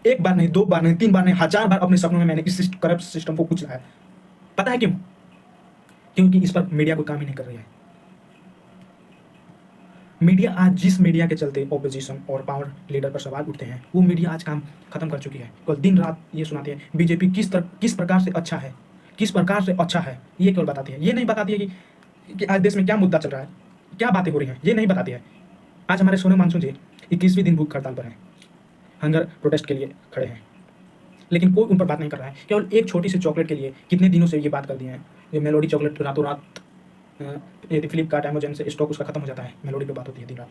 एक बार नहीं, 2 बार नहीं, 3 बार नहीं, 1000 बार अपने सपनों में मैंने इस करप्ट सिस्टम को कुचला है। पता है क्यों? क्योंकि इस पर मीडिया कोई काम ही नहीं कर रही है। मीडिया आज, जिस मीडिया के चलते ऑपोजिशन और पावर लीडर पर सवाल उठते हैं, वो मीडिया आज काम खत्म कर चुकी है। केवल दिन रात ये सुनाती है बीजेपी किस प्रकार से अच्छा है, किस प्रकार से अच्छा है, ये केवल बताती है। ये नहीं बताती है कि आज देश में क्या मुद्दा चल रहा है, क्या बातें हो रही हैं, ये नहीं बताती है। आज हमारे सोनू मानसून जी 21वीं दिन भूख हड़ताल पर हैं, हंगर प्रोटेस्ट के लिए खड़े हैं, लेकिन कोई उन पर बात नहीं कर रहा है। केवल एक छोटी सी चॉकलेट के लिए कितने दिनों से ये बात कर दी है। ये मेलोडी चॉकलेट रातों रात यदि फ्लिपकार्ट अमेजन से स्टॉक उसका खत्म हो जाता है, मेलोडी पे बात होती है दिन रात।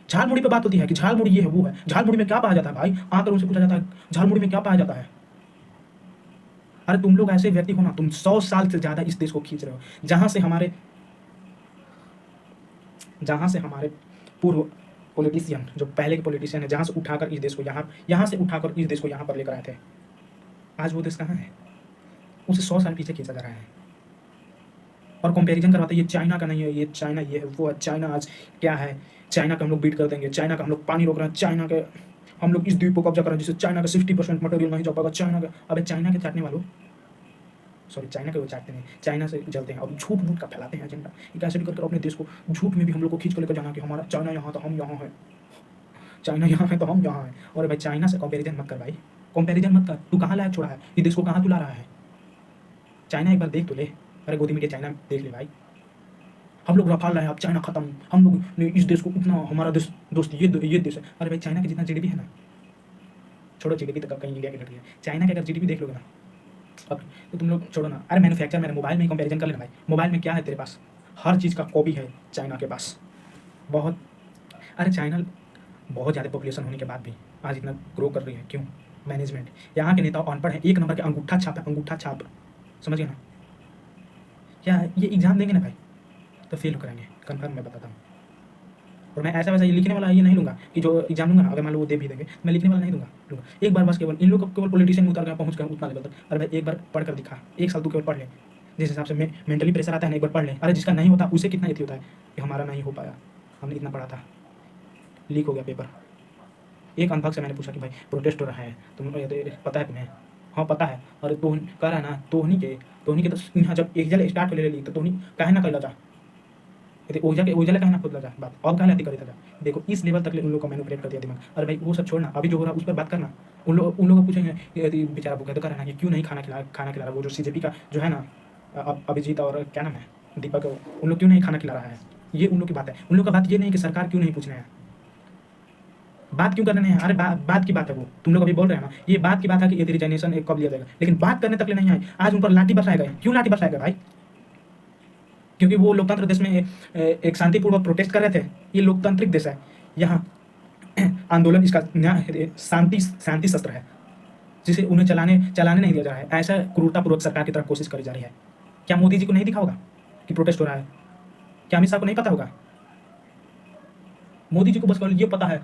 झालमुड़ी पे बात होती है कि झालमुड़ी ये है वो है। झालमुड़ी में क्या पाया जाता है भाई? आकर उनसे पूछा जाता है झालमुड़ी में क्या पाया जाता है? अरे तुम लोग ऐसे व्यक्ति हो ना, तुम 100 साल से ज्यादा इस देश को खींच रहे हो, जहां से हमारे पूर्व पॉलिटिशियन, जो पहले के पॉलिटिशियन है, जहां से उठाकर इस देश को यहाँ से उठाकर इस देश को यहाँ पर लेकर आए थे, आज वो देश कहाँ है? उसे 100 साल पीछे खींचा जा रहा है। और कंपैरिजन करवाते हैं ये चाइना का नहीं है, ये चाइना ये है वो है, चाइना आज क्या है, चाइना का हम लोग बीट कर देंगे, चाइना का हम लोग पानी रोक रहे हैं, चाइना के हम लोग इस द्वीप को कब्जा कर रहे हैं जिससे चाइना का 60% मटेरियल नहीं जा पाएगा। चाइना का, अबे चाइना के चाटने वालों, सॉरी चाइना के वो चाटते नहीं, चाइना से जलते हैं और झूठ मूठ का फैलाते हैं एजेंडा। एक ऐसे भी करके अपने देश को झूठ में भी हम लोग को खींच कर लेकर जाना कि हमारा चाइना यहाँ तो हम यहाँ हैं, चाइना यहाँ है तो हम यहाँ हैं। और भाई चाइना से कंपेरिजन मत कर भाई, कंपेरिजन मत कर। तू कहाँ लायक छोड़ा है, ये देश को कहाँ तू ला रहा है? चाइना एक बार देख तो ले, अरे गोदी में के चाइना देख ले भाई। हम लोग रफाल रहे हैं, अब चाइना खत्म, हम लोग ने इस देश को इतना, हमारा देश दोस्त ये देश है। अरे भाई चाइना के जितना जीडीपी है ना, छोड़ो जीडीपी तो कहीं इंडिया की घट गई है, चाइना के अगर जीडीपी देख लोगे ना अब, तो तुम लोग छोड़ो ना। अरे मैन्युफैक्चर मेरे मोबाइल में ही कंपैरिजन कर लेना भाई, मोबाइल में क्या है तेरे पास? हर चीज़ का कॉपी है चाइना के पास, बहुत। अरे चाइना बहुत ज़्यादा पॉपुलेशन होने के बाद भी आज इतना ग्रो कर रही है, क्यों? मैनेजमेंट। यहाँ के नेता अनपढ़ हैं, एक नंबर के अंगूठा छाप है, अंगूठा छाप, समझ गए ना? क्या ये एग्जाम देंगे ना भाई तो फेल करेंगे, कन्फर्म मैं बताता हूँ। और मैं ऐसा वैसा ये लिखने वाला ये नहीं लूँगा कि जो एग्जाम लूँगा ना, अगर मान लो वो दे भी देंगे, मैं लिखने वाला नहीं लूँगा। एक बार बस केवल इन लोग को केवल पॉलिटिशियन में उतर गया, पहुँच गया उतना लेवल तक। अरे भाई एक बार पढ़ कर दिखा, 1 साल तू केवल पढ़ ले, जिस हिसाब से मेंटली प्रेशर आता है ना, एक बार पढ़ ले। अरे जिसका नहीं होता उसे कितना ये होता है कि हमारा नहीं हो पाया, हमने इतना पढ़ा था, लीक हो गया पेपर। एक अनपढ़ से मैंने पूछा कि भाई प्रोटेस्ट हो रहा है, तुम पता है तुम्हें? हाँ पता है। अरे तो कह रहा है ना, तोहनी के तो यहाँ जब एग्जाम स्टार्ट हो ले ली तो तोहनी काहे ना कैला जा, ओझा कहना खुद लगा बात, और कहा करी था। देखो इस लेवल तक उन लोग को मैनिपुलेट कर दिया दिमाग। अरे भाई वो सब छोड़ना, अभी जो हो रहा है उस पर बात करना। उन लोग को पूछेंगे यदि बेचारा भूखा तो कहना कि क्यों नहीं खाना खिला रहा, वो जो सीजेपी का जो है ना अभिजीत और क्या नाम है दीपक, उन लोग क्यों नहीं खाना खिला रहा है? ये उन लोग की बात है। उन लोग का बात ये नहीं कि सरकार क्यों नहीं पूछ रहे हैं, बात क्यों करने नहीं है? अरे बात की बात है, वो तुम लोग अभी बोल रहे हैं ना, ये बात की बात है कि ये रिजाइनेशन कब लिया जाएगा, लेकिन बात करने तक ले नहीं आए। आज उन पर लाठी बरसाए गए, क्यों लाठी बरसाए गए भाई? क्योंकि वो लोकतंत्र देश में एक शांतिपूर्वक प्रोटेस्ट कर रहे थे। ये लोकतांत्रिक देश है, यहाँ आंदोलन इसका शांति शस्त्र है, जिसे उन्हें चलाने नहीं दिया जा रहा है। ऐसा क्रूरतापूर्वक सरकार की तरफ कोशिश करी जा रही है। क्या मोदी जी को नहीं दिखा होगा कि प्रोटेस्ट हो रहा है? क्या अमित शाह को नहीं पता होगा? मोदी जी को बस ये पता है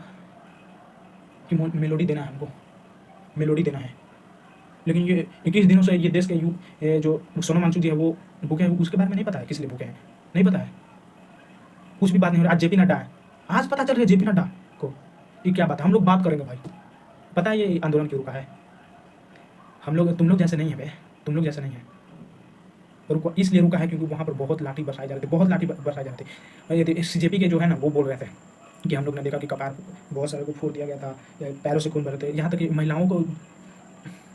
कि मेलोडी देना है, हमको मेलोडी देना है। लेकिन ये 21 दिनों से ये देश के जो सोनम वांगचुक जी है वो भूखे हैं, उसके बारे में नहीं पता है किस लिए भूखे हैं, नहीं पता है, कुछ भी बात नहीं हो रहा। आज जेपी नड्डा है, आज पता चल रही है जेपी नड्डा को, ये क्या बात है? हम लोग बात करेंगे भाई, पता है ये आंदोलन क्यों रुका है? हम लोग तुम लोग जैसे नहीं है बे, तुम लोग जैसे नहीं है। रुका इसलिए रुका है क्योंकि वहाँ पर बहुत लाठी बरसाए जा रहे थे, बहुत लाठी बरसाए जा रहे थे। ये जेपी के जो है ना वो बोल रहे थे कि हम लोग ने देखा कि कपार बहुत सारे को फोड़ दिया गया था, पैरों से खून भरे थे, यहाँ तक कि महिलाओं को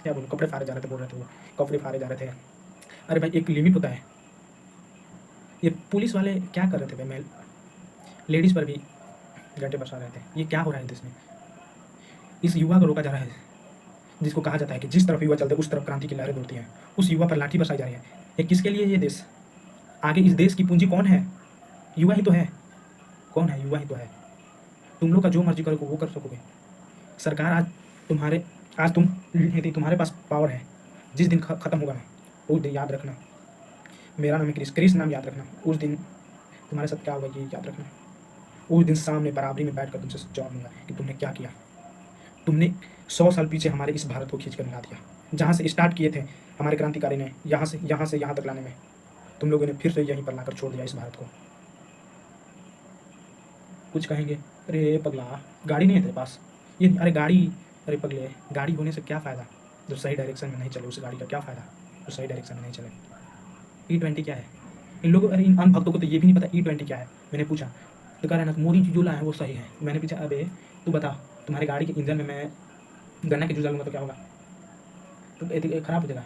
क्या बोलूँ कपड़े फाड़े जा रहे थे, बोल रहे थे वो कपड़े फाड़े जा रहे थे। अरे भाई एक लिमिट होता है। ये पुलिस वाले क्या कर रहे थे भाई, लेडीज़ पर भी गड्ढे बरसा रहे थे। ये क्या हो रहा है देश में? इस युवा को रोका जा रहा है, जिसको कहा जाता है कि जिस तरफ युवा चलते उस तरफ क्रांति की लहरें दौड़ती हैं, उस युवा पर लाठी बरसाई जा रही है। ये किसके लिए? ये देश आगे, इस देश की पूंजी कौन है? युवा ही तो है। कौन है? युवा ही तो है। तुम लोग का जो मर्जी करो वो कर सकोगे। सरकार आज तुम्हारे पास पावर है। जिस दिन खत्म होगा ना, उस दिन याद रखना मेरा नाम है क्रिस नाम याद रखना। उस दिन तुम्हारे साथ क्या होगा ये याद रखना। उस दिन सामने बराबरी में बैठकर तुमसे जवाब दूंगा कि तुमने क्या किया। तुमने 100 साल पीछे हमारे इस भारत को खींच कर मिला दिया। जहाँ से स्टार्ट किए थे हमारे क्रांतिकारी ने, यहाँ से यहाँ तक लाने में तुम लोगों ने फिर से यहीं पर लाकर छोड़ दिया इस भारत को। कुछ कहेंगे, अरे पगला गाड़ी नहीं है तेरे पास? ये अरे गाड़ी अरे पगले, गाड़ी होने से क्या फ़ायदा जो सही डायरेक्शन में नहीं चले, उस गाड़ी का क्या फ़ायदा जो सही डायरेक्शन में नहीं चले। E20 क्या है इन लोगों, अरे इन अनभक्तों को तो ये भी नहीं पता E20 क्या है। मैंने पूछा तो कह रहा है ना मोदी जी जो लाए हैं वो सही है। मैंने पूछा अबे तू बता, तुम्हारे गाड़ी के इंजन में मैं गन्ना के जूस डालूंगा तो क्या होगा, तो खराब हो जाएगा।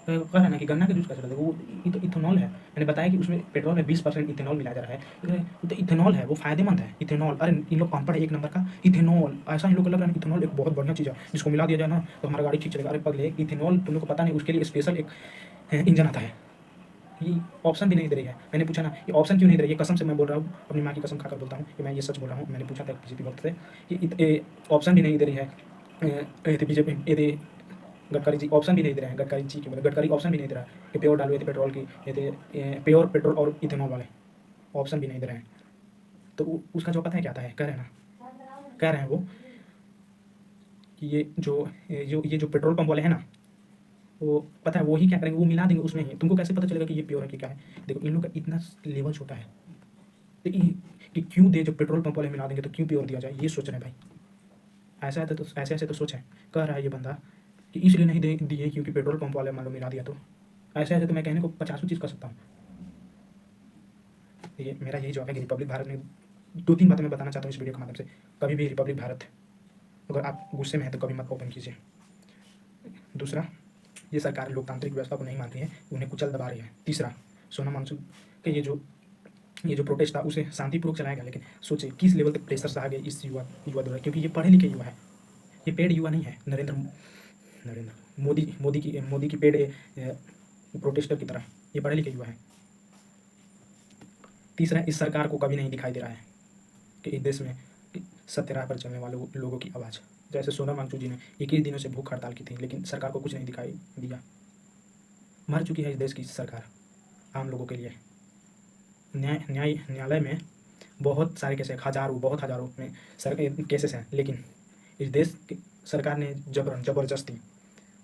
तो कह रहा है ना कि गन्ना का जूस कैसे डालेगा, वो तो इथेनॉल है। मैंने बताया कि उसमें पेट्रोल में 20% इथेनॉल मिलाया जा रहा है। तो कह रहे हैं, तो इथेनॉल है वो फायदेमंद है इथेनॉल। अरे इन लोग अनपढ़ है एक नंबर का। इथेनॉल ऐसा इन लोग को लग रहा है इथेनॉल एक बहुत बढ़िया चीज़ है, जिसको मिला दिया जाए ना तो हमारा गाड़ी ठीक चलेगा। अरे पगले, इथेनॉल तुम लोग को पता नहीं, उसके लिए स्पेशल एक इंजन आता है। ये ऑप्शन भी नहीं दे रही है। मैंने पूछा ना ये ऑप्शन क्यों नहीं दे रही है, कसम से मैं बोल रहा हूँ, अपनी माँ की कसम खाकर बोलता हूँ कि मैं ये सच बोल रहा हूँ। मैंने पूछा था बीजेपी वक्त से कि ऑप्शन भी नहीं दे रही है बीजेपी, ये गडकरी जी ऑप्शन भी नहीं दे रहे हैं। गडकरी जी की मतलब गडकरी ऑप्शन भी नहीं दे रहा है कि प्योर डालो ये पेट्रोल की, ये प्योर पेट्रोल और इथेनॉल वाले ऑप्शन भी नहीं दे रहे हैं। तो उसका जो पता है क्या आता है, कह रहे हैं ना, कह रहे हैं वो कि ये जो पेट्रोल पंप वाले हैं ना, वो पता है वो ही क्या करेंगे, वो मिला देंगे उसमें ही। तुमको कैसे पता चलेगा कि ये प्योर है कि क्या है। देखो इन लोग का इतना लेवल छोटा है तो कि क्यों दे, जब पेट्रोल पंप वाले मिला देंगे तो क्यों प्योर दिया जाए, ये सोच रहे हैं भाई। ऐसा है तो ऐसे ऐसे तो सोच है। कह रहा है ये बंदा कि इसलिए नहीं दे दिए क्योंकि पेट्रोल पंप वाले मान लो मिला दिया। तो ऐसे ऐसे तो मैं कहने को 50 चीज़ कर सकता हूँ। ये मेरा यही जवाब है कि रिपब्लिक भारत में 2-3 बातें मैं बताना चाहता हूँ इस वीडियो के माध्यम से। कभी भी रिपब्लिक भारत, अगर आप गुस्से में हैं तो कभी मत ओपन कीजिए। दूसरा, ये सरकार लोकतांत्रिक व्यवस्था को नहीं मान रही है, उन्हें कुचल दबा रही है। तीसरा, सोनम वांगचुक के ये जो प्रोटेस्ट था उसे शांतिपूर्वक चलाया गया, लेकिन सोचिए किस लेवल तक प्रेशर सहा गया इस युवा द्वारा, क्योंकि ये पढ़े लिखे युवा है, ये पेड युवा नहीं है नरेंद्र मोदी की पेड प्रोटेस्टर की तरह। ये पढ़े लिखे युवा है। तीसरा, इस सरकार को कभी नहीं दिखाई दे रहा है कि इस देश में सत्य राह पर चलने वाले लोगों की आवाज़, जैसे सोनम वांगचुक जी ने 21 दिनों से भूख हड़ताल की थी, लेकिन सरकार को कुछ नहीं दिखाई दिया। मर चुकी है इस देश की सरकार आम लोगों के लिए। न्यायालय में बहुत सारे केस हैं, बहुत हज़ारों में केसेस हैं, लेकिन इस देश की सरकार ने ज़बरदस्ती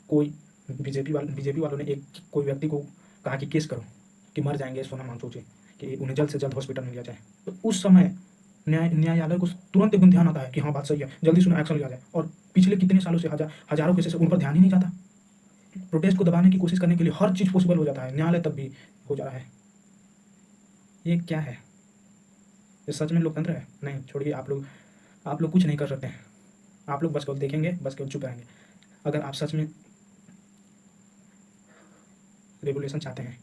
कोई बीजेपी वालों ने एक कोई व्यक्ति को कहा कि केस करो कि मर जाएंगे सोनम वांगचुक जी, कि उन्हें जल्द से जल्द हॉस्पिटल में लिया जाए। तो उस समय न्यायालय को तुरंत एकदम ध्यान आता है कि हाँ बात सही है, जल्दी सुनो एक्शन लिया जाए। और पिछले कितने सालों से हज़ारों केसेस उन पर ध्यान ही नहीं जाता। प्रोटेस्ट को दबाने की कोशिश करने के लिए हर चीज़ पॉसिबल हो जाता है, न्यायालय तक भी हो जा रहा है। ये क्या है, ये सच में लोकतंत्र है? नहीं, छोड़िए। आप लोग कुछ नहीं कर सकते हैं। आप लोग बस केवल देखेंगे, बस केवल चुप रहेंगे। अगर आप सच में रेगुलेशन चाहते हैं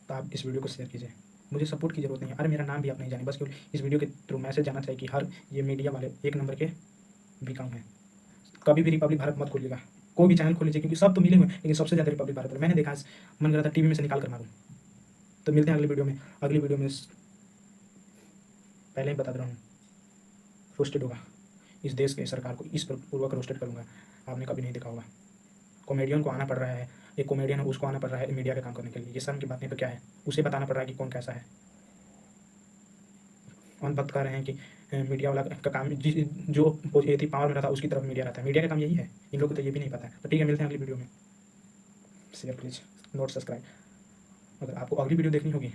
तो आप इस वीडियो को शेयर कीजिए। मुझे सपोर्ट की जरूरत नहीं है। अरे मेरा नाम भी आप नहीं जाने, बस केवल इस वीडियो के थ्रू मैसेज जाना चाहिए कि हर ये मीडिया वाले एक नंबर के बिकाऊ हैं। कभी भी रिपब्लिक भारत मत खोलिएगा, कोई भी चैनल खोल लीजिए, क्योंकि सब तो मिले हुए हैं, लेकिन सबसे ज़्यादा रिपब्लिक भारत है। मैंने देखा, मन कर रहा था टीवी में से निकाल कर मारूं। तो मिलते हैं अगली वीडियो में। पहले ही बता दे रहा हूँ, रोस्टेड होगा इस देश के सरकार को, इस पूर्वक रोस्टेड करूँगा। आपने कभी नहीं देखा होगा। कॉमेडियन को आना पड़ रहा है, एक कॉमेडियन है उसको आना पड़ रहा है मीडिया का काम करने के लिए। ये शर्म की बात नहीं तो क्या है, उसे बताना पड़ रहा है कि कौन कैसा है। अनभक्त कह रहे हैं कि मीडिया वाला का काम जो ये थी पावर में रहता उसकी तरफ मीडिया रहता है। मीडिया का काम यही है, इन लोगों को तो ये भी नहीं पता है। तो ठीक है, मिलते हैं अगली वीडियो में। Share please, note subscribe. अगर आपको अगली वीडियो देखनी होगी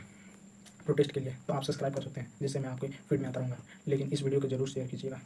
प्रोटेस्ट के लिए तो आप सब्सक्राइब कर सकते हैं, जिससे मैं आपके फीड में आता रहूँगा। लेकिन इस वीडियो को जरूर शेयर कीजिएगा।